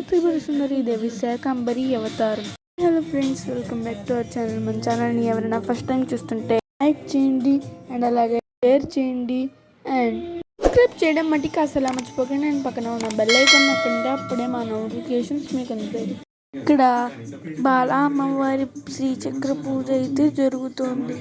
త్రిపుర సుందరి దేవి శాకంబరి అవతారం. Hello friends, welcome back to our channel. మన ఛానల్ని ఎవరైనా ఫస్ట్ టైం చూస్తుంటే లైక్ చేయండి అండ్ అలాగే షేర్ చేయండి అండ్ సబ్స్క్రైబ్ చేయడం మట్టికి అసలు మర్చిపోకండి. అండ్ పక్కన ఉన్న బెల్ ఐకాన్ నొక్కండి, అప్పుడే మా నోటిఫికేషన్స్ మీకు అందుతాయి. ఇక్కడ బాల అమ్మవారి శ్రీచక్ర పూజ అయితే జరుగుతుంది.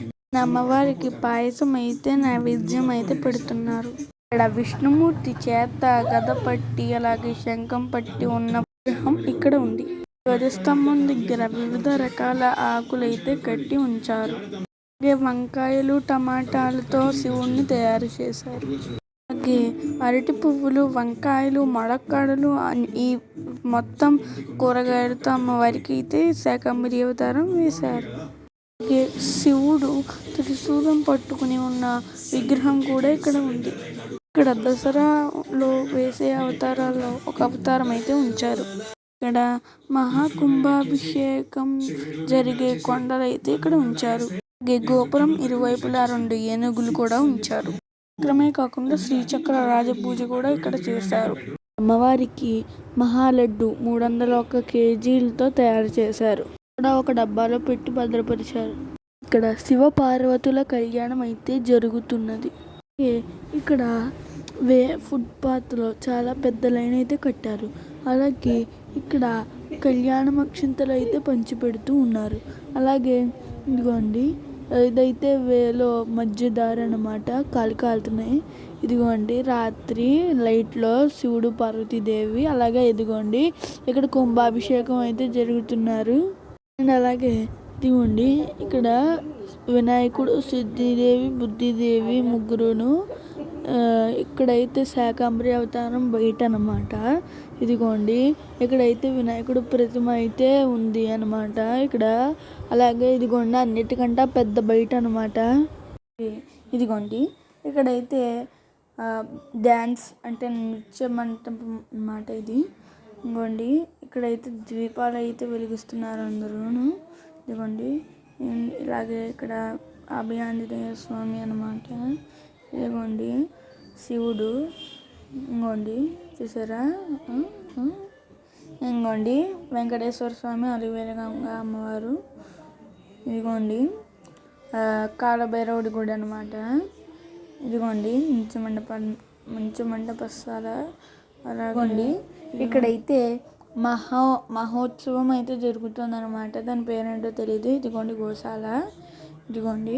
అమ్మవారికి పాయసం అయితే నైవేద్యం అయితే పెడుతున్నారు. ఇక్కడ విష్ణుమూర్తి చేత గద పట్టి అలాగే శంఖం పట్టి ఉన్న విగ్రహం ఇక్కడ ఉంది. ధ్వజస్తంభం దగ్గర వివిధ రకాల ఆకులైతే కట్టి ఉంచారు. అలాగే వంకాయలు టమాటాలతో శివుణ్ణి తయారు చేశారు. అలాగే అరటి పువ్వులు, వంకాయలు, ములక్కాడలు ఈ మొత్తం కూరగాయలతో అమ్మవారికి అయితే శాకంబరి అవతారం వేశారు. శివుడు త్రిశూలం పట్టుకుని ఉన్న విగ్రహం కూడా ఇక్కడ ఉంది. ఇక్కడ దసరాలో వేసే అవతారాల్లో ఒక అవతారం అయితే ఉంచారు. ఇక్కడ మహాకుంభాభిషేకం జరిగే కొండలు అయితే ఇక్కడ ఉంచారు. గోపురం ఇరువైపులా 2 ఏనుగులు కూడా ఉంచారు. మాత్రమే కాకుండా శ్రీచక్ర రాజపూజ కూడా ఇక్కడ చేశారు. అమ్మవారికి మహాలడ్డు 301 కేజీలతో తయారు చేశారు. ఇక్కడ ఒక డబ్బాలో పెట్టి భద్రపరిచారు. ఇక్కడ శివ పార్వతుల కళ్యాణం అయితే జరుగుతున్నది. ఇక్కడ ఫుట్పాత్లో చాలా పెద్ద లైన్ అయితే కట్టారు. అలాగే ఇక్కడ కళ్యాణ అక్షింతలు అయితే పంచిపెడుతూ ఉన్నారు. అలాగే ఇదిగోండి, ఇదైతే వేలో మధ్య దారి అన్నమాట. కాలుతున్నాయి. ఇదిగోండి, రాత్రి లైట్లో శివుడు పార్వతీదేవి. అలాగే ఇదిగోండి, ఇక్కడ కుంభాభిషేకం అయితే జరుగుతున్నారు. అండ్ అలాగే ఇదిగోండి, ఇక్కడ వినాయకుడు, సిద్ధిదేవి, బుద్ధిదేవి ముగ్గురును. ఇక్కడైతే శాకంబరి అవతారం బయట అన్నమాట. ఇదిగోండి, ఇక్కడైతే వినాయకుడు ప్రతిమ అయితే ఉంది అన్నమాట ఇక్కడ. అలాగే ఇదిగోండి, అన్నిటికంటే పెద్ద బయట అన్నమాట. ఇదిగోండి, ఇక్కడైతే డ్యాన్స్ అంటే నృత్య మంటపం అన్నమాట ఇది. ఇదిగోండి, ఇక్కడైతే దీపాలు అయితే వెలిగిస్తున్నారు అందరూను. ఇదిగోండి, ఇలాగే ఇక్కడ అభయాంజనేయ స్వామి అన్నమాట. ఇదిగోండి శివుడు, ఇంకోండి చూసారా, ఇంకోండి వెంకటేశ్వర స్వామి, అలివేలుగంగ అమ్మవారు. ఇదిగోండి కాలభైరవుడి గుడి అనమాట. ఇదిగోండి మంచు మండపస్థాల. అలాగే ఇక్కడైతే మహోత్సవం అయితే జరుగుతుంది అనమాట. దాని పేరేంటో తెలియదు. ఇదిగోండి గోశాల. ఇదిగోండి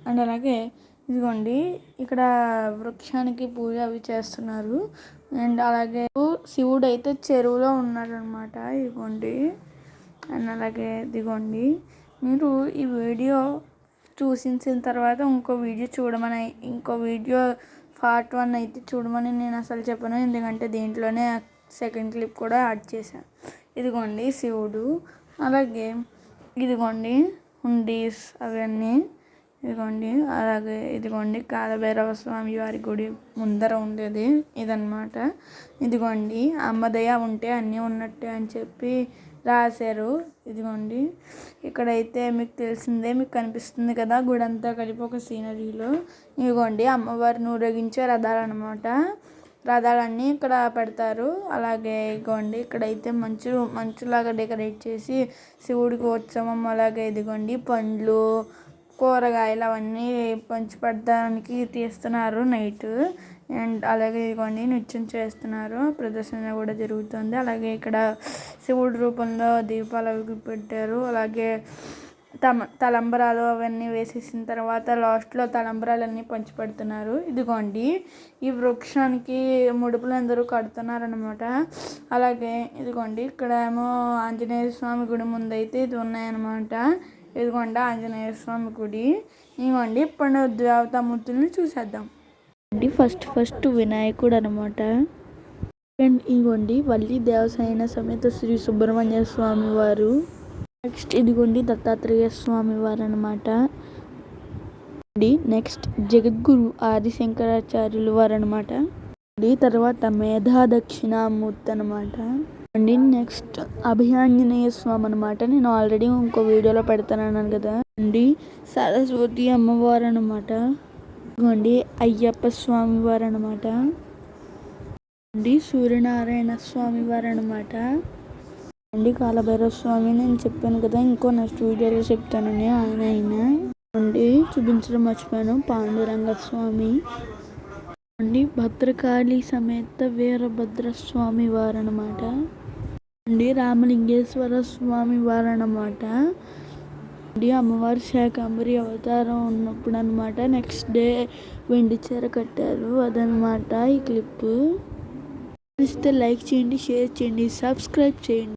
అండ్ అలాగే ఇదిగోండి, ఇక్కడ వృక్షానికి పూజ అవి చేస్తున్నారు. అండ్ అలాగే శివుడు అయితే చెరువులో ఉన్నాడు అనమాట. ఇదిగోండి, అండ్ అలాగే ఇదిగోండి, మీరు ఈ వీడియో చూసిన తర్వాత ఇంకో వీడియో పార్ట్ 1 అయితే చూడమని నేను అసలు చెప్పను. ఎందుకంటే దీంట్లోనే సెకండ్ క్లిప్ కూడా యాడ్ చేశాను. ఇదిగోండి శివుడు. అలాగే ఇదిగోండి హుండీస్ అవన్నీ. ఇదిగోండి, అలాగే ఇదిగోండి కాలభైరవ స్వామి వారి గుడి ముందర ఉండేది ఇదన్నమాట. ఇదిగోండి, అమ్మదయ ఉంటే అన్నీ ఉన్నట్టే అని చెప్పి రాశారు. ఇదిగోండి, ఇక్కడైతే మీకు తెలిసిందే, మీకు కనిపిస్తుంది కదా గుడి అంతా కలిపి ఒక సీనరీలో. ఇదిగోండి, అమ్మవారిని ఊరేగించే రథాలు అనమాట. రథాలన్నీ ఇక్కడ పెడతారు. అలాగే ఇదిగోండి, ఇక్కడైతే మంచులాగా డెకరేట్ చేసి శివుడికి ఉత్సవం. అలాగే ఇదిగోండి పండ్లు, కూరగాయలు అవన్నీ పంచిపెట్టడానికి తీస్తున్నారు నైట్. అండ్ అలాగే ఇదిగోండి నృత్యం చేస్తున్నారు, ప్రదర్శన కూడా జరుగుతుంది. అలాగే ఇక్కడ శివుడి రూపంలో దీపాలు అవి పెట్టారు. అలాగే తలంబరాలు అవన్నీ వేసేసిన తర్వాత లాస్ట్లో తలంబరాలన్నీ పంచిపెడుతున్నారు. ఇదిగోండి, ఈ వృక్షానికి ముడుపులు అందరూ కడుతున్నారు అనమాట. అలాగే ఇదిగోండి, ఇక్కడ ఏమో ఆంజనేయ స్వామి గుడి ముందైతే ఇది ఉన్నాయన్నమాట. ఇదిగోండి ఆంజనేయ స్వామి గుడి. ఇదిగోండి, ఇప్పుడు దేవతామూర్తుల్ని చూసేద్దాం. ఫస్ట్ వినాయకుడు అనమాట. అండ్ ఇదిగోండి వల్లి దేవసేన సమేత శ్రీ సుబ్రహ్మణ్య స్వామి వారు. నెక్స్ట్ ఇదిగోండి దత్తాత్రేయ స్వామి వారు అనమాట. నెక్స్ట్ జగద్గురు ఆదిశంకరాచార్యులు వారు అనమాట. తర్వాత మేధా దక్షిణామూర్తి అనమాట. అండి నెక్స్ట్ అభయాంజనేయ స్వామి అనమాట. నేను ఆల్రెడీ ఇంకో వీడియోలో పెడతానన్నాను కదా అండి. సరస్వతి అమ్మవారు అనమాట. ఇదిగోండి అయ్యప్ప స్వామి వారు అనమాట. అండి సూర్యనారాయణ స్వామి వారు అనమాట అండి. కాలభైరవ స్వామి నేను చెప్పాను కదా, ఇంకో నెక్స్ట్ వీడియోలో చెప్తానని ఆయన అండి చూపించడం మర్చిపోయాను. పాండురంగ స్వామి అండి, భద్రకాళి సమేత వీరభద్ర స్వామి వారనమాట అండి. రామలింగేశ్వర స్వామి వారనమాట అండి. అమ్మవారి శాకంబరి అవతారం ఉన్నప్పుడు అనమాట నెక్స్ట్ డే వెండి చీర కట్టారు. అదనమాట ఈ క్లిప్. ఇస్తే లైక్ చేయండి, షేర్ చేయండి, సబ్స్క్రైబ్ చేయండి.